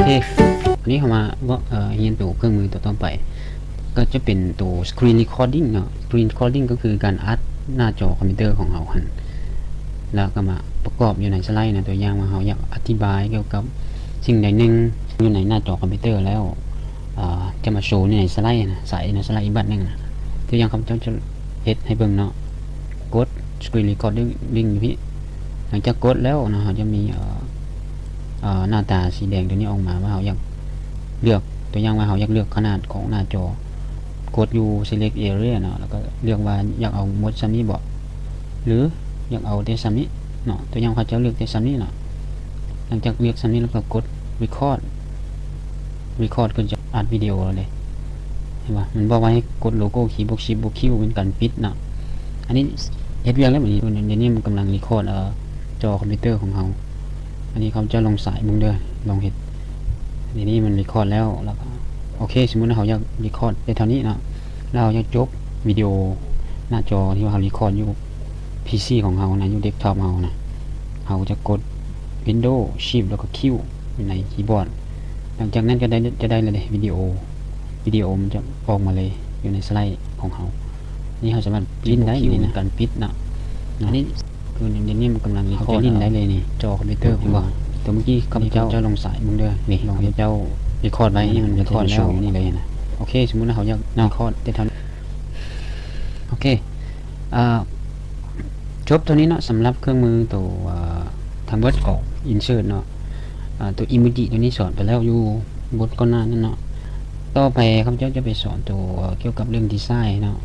เคอันนี้เข้ามาว่าเรียนตัวเครื่องมือตัวต่อไปก็จะเป็นตัว Screen Recording เนาะ Screen Recording ก็คือการอัดหน้าจอคอมพิวเตอร์ของเราหันแล้วก็มาประกอบอยู่ในสไลด์นะตัวอย่างว่าเราอยากอธิบายเกี่ยวกับสิ่งใดหนึ่งอยู่ในหน้าจอคอมพิวเตอร์แล้วจะมาโชว์ในสไลด์นะใส่ในสไลด์อีกบัดนึงนะตัวอย่างคำจะเฮ็ดให้เบิ่งเนาะกด Screen Recording พี่หลังจากกดแล้วนะเราจะมีหน้าตาสีแดงตัวนี้ออกมาว่าเราอยากเลือกตัวอย่างว่าเราอยากเลือกขนาดของหน้าจอกดอยู่ select area เนาะแล้วก็เลือกว่าอยากเอาหมดซัมนี้บ่หรืออยากเอาแต่ซัมนี้เนาะตัวอย่างเขาจะเลือกแต่ซัมนี้เนาะหลังจากเลือกซัมนี้แล้วก็กด record ก็จะอัดวิดีโอเลยเห็นป่ะมันบอกว่าให้กดโลโก้คีย์บวกชิปบวกคิวเป็นการปิดเนาะอันนี้เฮ็ดเวียงแล้วแบบนี้เดี๋ยวนี้มันกำลัง record จอคอมพิวเตอร์ของเราอันนี้เขาจะลงสายมึงเด้อลองเฮ็ดเดี๋ยวนี้มัน record แล้วก็โอเคสมมุติว่าเราอยาก record ได้เท่านี้เนาะเราอยากจบวิดีโอหน้าจอที่ว่าเรา record อยู่ PC ของเรานะอยู่เดสก์ท็อปเรานะเราจะกด Windows Shift แล้วก็ Q อยู่ในคีย์บอร์ดหลังจากนั้นจะได้เลยวิดีโอมันจะออกมาเลยอยู่ในสไลด์ของเรานี่เราสามารถลิ้นได้นี่นะการปิดนะอันนี้คือเดี๋ยวนี้มันกำลัง record ลิ้นได้เลยนี่จอคอมพิวเตอร์ของเราตัวเมื่อกี้ข้าพเจ้าลงสายมึงเด้อนี่ลองเจ้า record ไว้นี่มัน record แล้วนี่เลยนะโอเคสมมุติว่าเราอยาก record ได้เท่านี้โอเคจบตัวนี้เนาะสำหรับเครื่องมือตัวทำเวิร์ดออก insert เนาะตัวอิมจิตัวนี้สอนไปแล้วอยู่บทก่อนหน้านั้นเนาะต่อไปข้าพเจ้าจะไปสอนตัวเกี่ยวกับเรื่องดีไซน์เนาะ